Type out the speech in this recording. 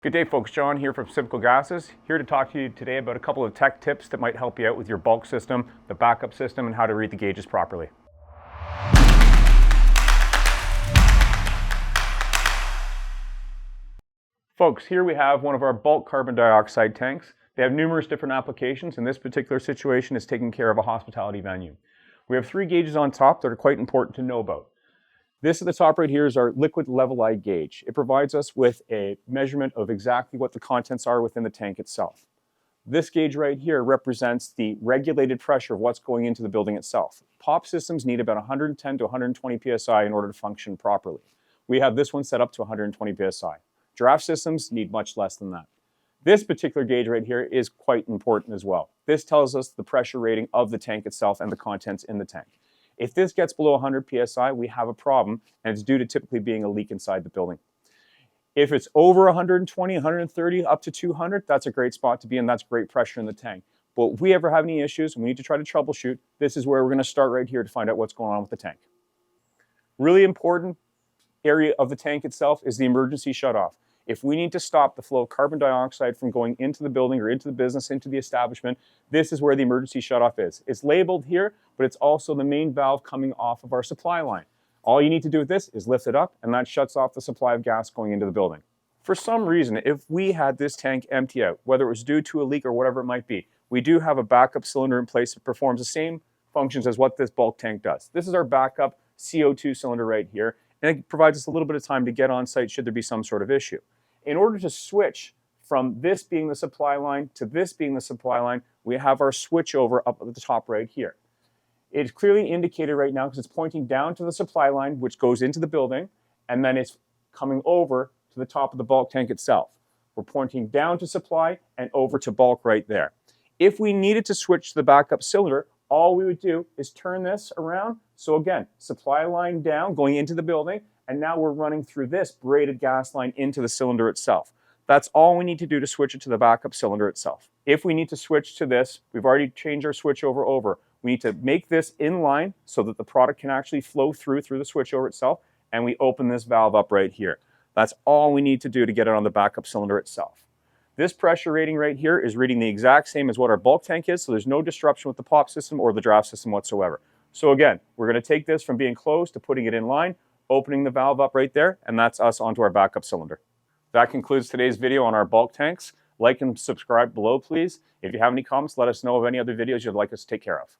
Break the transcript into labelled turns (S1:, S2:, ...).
S1: Good day folks, John here from Simple Gases, here to talk to you today about a couple of tech tips that might help you out with your bulk system, the backup system, and how to read the gauges properly. Folks, here we have one of our bulk carbon dioxide tanks. They have numerous different applications. In this particular situation, it's taking care of a hospitality venue. We have 3 gauges on top that are quite important to know about. This at the top right here is our liquid levelized gauge. It provides us with a measurement of exactly what the contents are within the tank itself. This gauge right here represents the regulated pressure of what's going into the building itself. POP systems need about 110 to 120 psi in order to function properly. We have this one set up to 120 psi. Giraffe systems need much less than that. This particular gauge right here is quite important as well. This tells us the pressure rating of the tank itself and the contents in the tank. If this gets below 100 psi, we have a problem, and it's due to typically being a leak inside the building. If it's over 120, 130, up to 200, that's a great spot to be in. That's great pressure in the tank. But if we ever have any issues and we need to try to troubleshoot, this is where we're going to start right here to find out what's going on with the tank. Really important area of the tank itself is the emergency shutoff. If we need to stop the flow of carbon dioxide from going into the building or into the business, into the establishment, this is where the emergency shutoff is. It's labeled here, but it's also the main valve coming off of our supply line. All you need to do with this is lift it up, and that shuts off the supply of gas going into the building. For some reason, if we had this tank empty out, whether it was due to a leak or whatever it might be, we do have a backup cylinder in place that performs the same functions as what this bulk tank does. This is our backup CO2 cylinder right here, and it provides us a little bit of time to get on site should there be some sort of issue. In order to switch from this being the supply line to this being the supply line, we have our switchover up at the top right here. It's clearly indicated right now because it's pointing down to the supply line, which goes into the building, and then it's coming over to the top of the bulk tank itself. We're pointing down to supply and over to bulk right there. If we needed to switch to the backup cylinder, all we would do is turn this around. So again, supply line down, going into the building, and now we're running through this braided gas line into the cylinder itself. That's all we need to do to switch it to the backup cylinder itself. If we need to switch to this, we've already changed our switchover over. We need to make this in line so that the product can actually flow through the switchover itself, and we open this valve up right here. That's all we need to do to get it on the backup cylinder itself. This pressure rating right here is reading the exact same as what our bulk tank is, so there's no disruption with the POP system or the draft system whatsoever. So again, we're going to take this from being closed to putting it in line, opening the valve up right there, and that's us onto our backup cylinder. That concludes today's video on our bulk tanks. Like and subscribe below, please. If you have any comments, let us know of any other videos you'd like us to take care of.